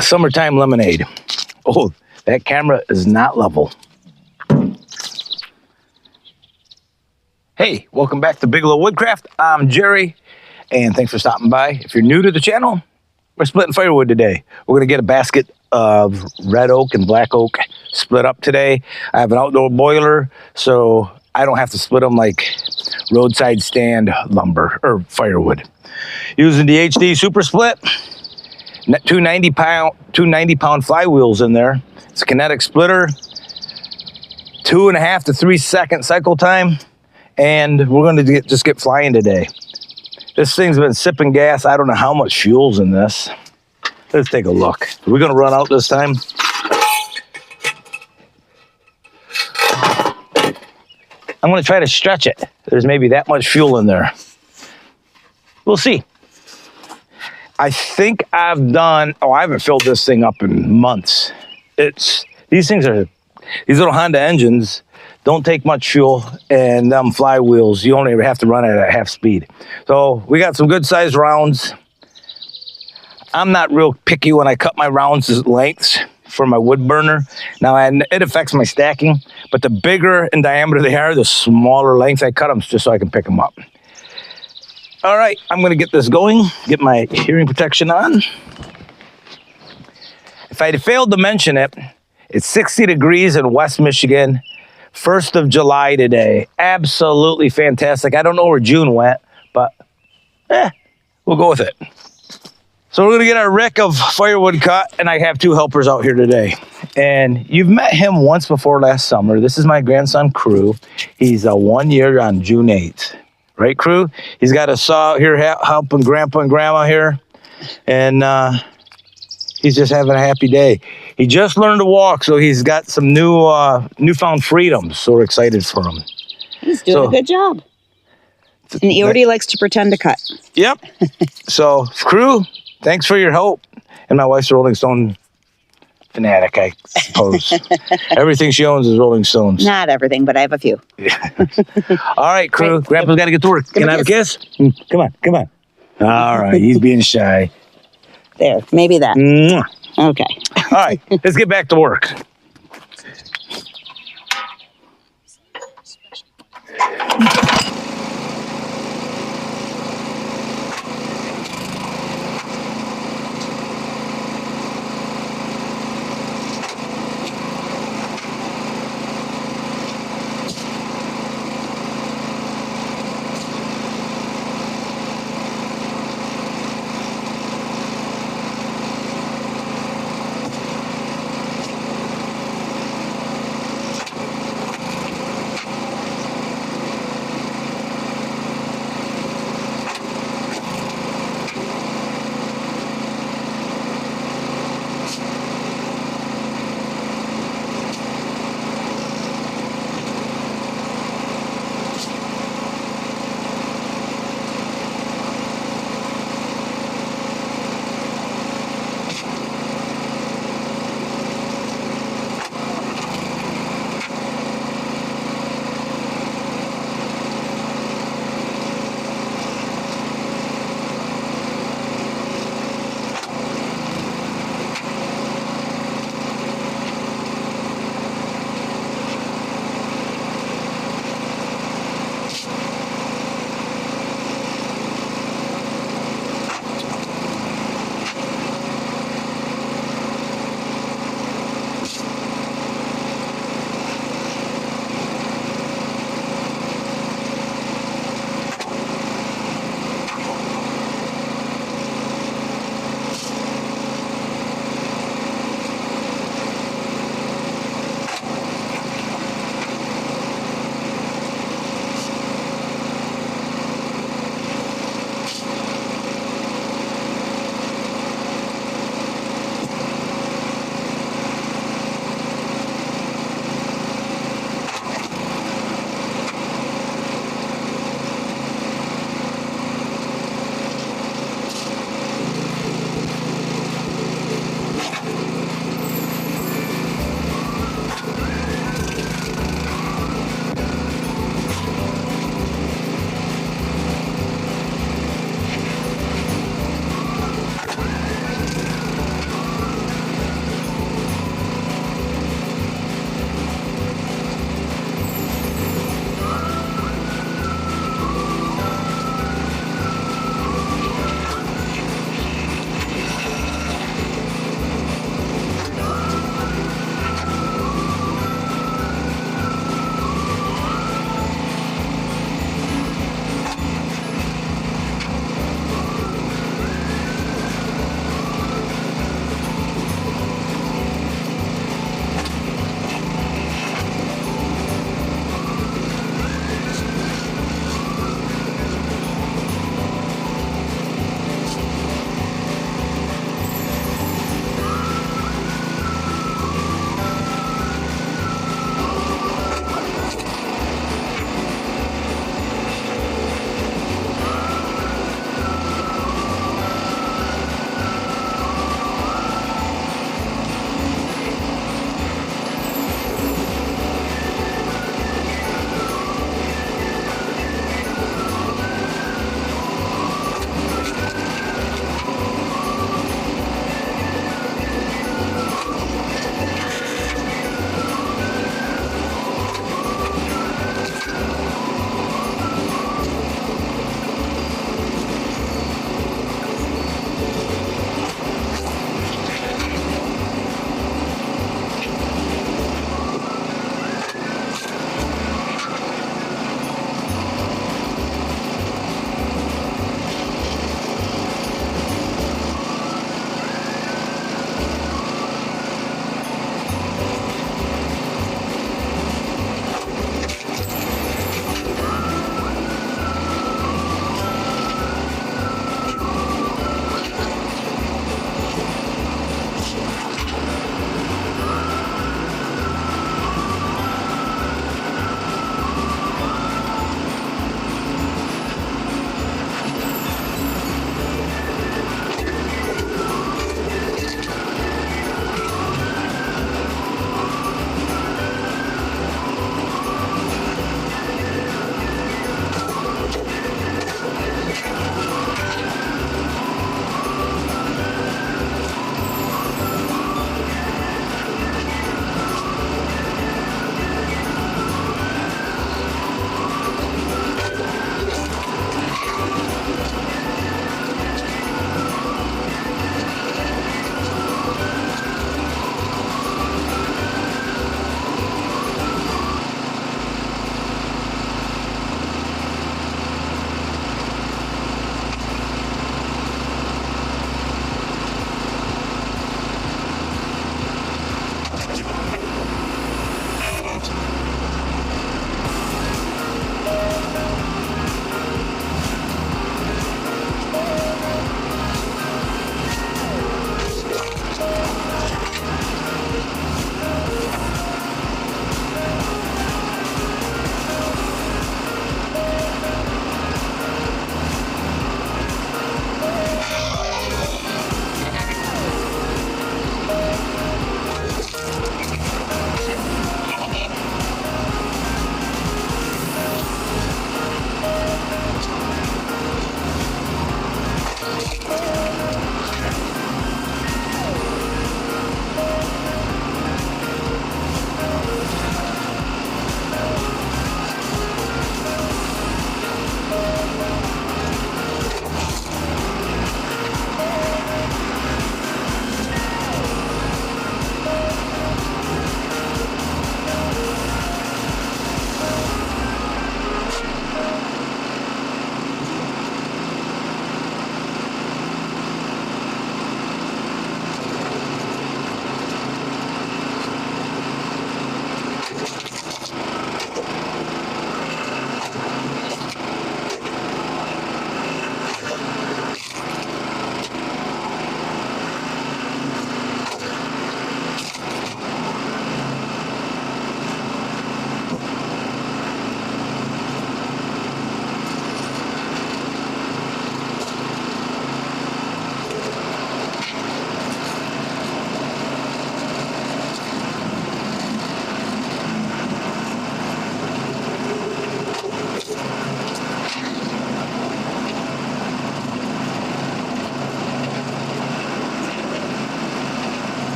Summertime lemonade. Oh, that camera is not level. Hey, welcome back to Bigelow Woodcraft. I'm Jerry, and thanks for stopping by. If you're new to the channel, we're splitting firewood today. We're gonna get a basket of red oak and black oak split up today. I have an outdoor boiler, so I don't have to split them like roadside stand lumber or firewood. Using the HD SuperSplit. Two 90-pound flywheels in there. It's a kinetic splitter, 2.5 to 3 second cycle time, and we're going to just get flying today. This thing's been sipping gas. I don't know how much fuel's in this. Let's take a look. Are we going to run out this time? I'm going to try to stretch it. There's maybe that much fuel in there. We'll see. I think I've done, I haven't filled this thing up in months. These little Honda engines don't take much fuel, and them flywheels, you only have to run it at half speed. So we got some good sized rounds. I'm not real picky when I cut my rounds lengths for my wood burner. Now, it affects my stacking, but the bigger in diameter they are, the smaller length I cut them just so I can pick them up. All right, I'm gonna get this going, get my hearing protection on. If I had failed to mention it, it's 60 degrees in West Michigan, 1st of July today. Absolutely fantastic. I don't know where June went, but we'll go with it. So we're gonna get our rick of firewood cut, and I have 2 helpers out here today. And you've met him once before last summer. This is my grandson, Crew. He's 1 year on June 8th. Right, Crew? He's got a saw out here helping Grandpa and Grandma here, and he's just having a happy day. He just learned to walk, so he's got some newfound freedoms, so we're excited for him. He's doing a good job. And he already likes to pretend to cut. Yep. So, Crew, thanks for your help. And my wife's a Rolling Stone fanatic, I suppose. Everything she owns is Rolling Stones. Not everything, but I have a few. All right, Crew. Right. Grandpa's got to get to work. Can I have a kiss? Come on, come on. All right, he's being shy. There, maybe that. Mwah. Okay. All right, let's get back to work.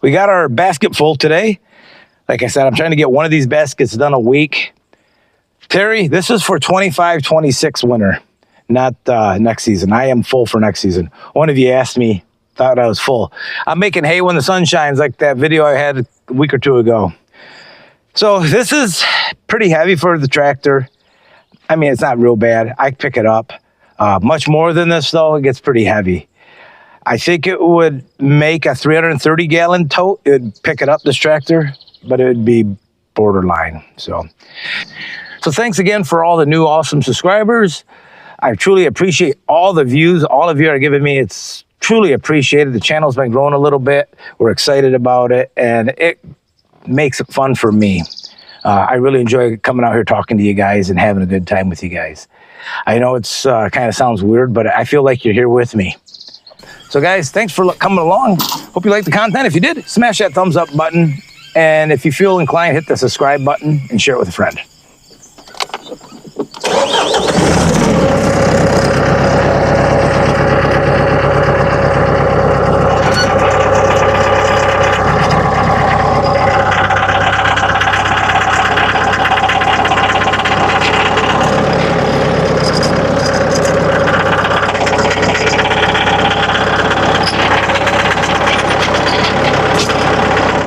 we got our basket full today. Like I said, I'm trying to get one of these baskets done a week. Terry, this is for 25-26 winter, not next season. I am full for next season. One of you asked me, thought I was full. I'm making hay when the sun shines, like that video I had a week or two ago. So this is pretty heavy for the tractor. I mean, it's not real bad. I pick it up. Much more than this, though, it gets pretty heavy. I think it would make a 330-gallon tote. It would pick it up, this tractor, but it would be borderline. So thanks again for all the new awesome subscribers. I truly appreciate all the views all of you are giving me. It's truly appreciated. The channel's been growing a little bit. We're excited about it, and it makes it fun for me. I really enjoy coming out here talking to you guys and having a good time with you guys. I know it's kind of sounds weird, but I feel like you're here with me. So guys, thanks for coming along. Hope you liked the content. If you did, smash that thumbs up button. And if you feel inclined, hit the subscribe button and share it with a friend.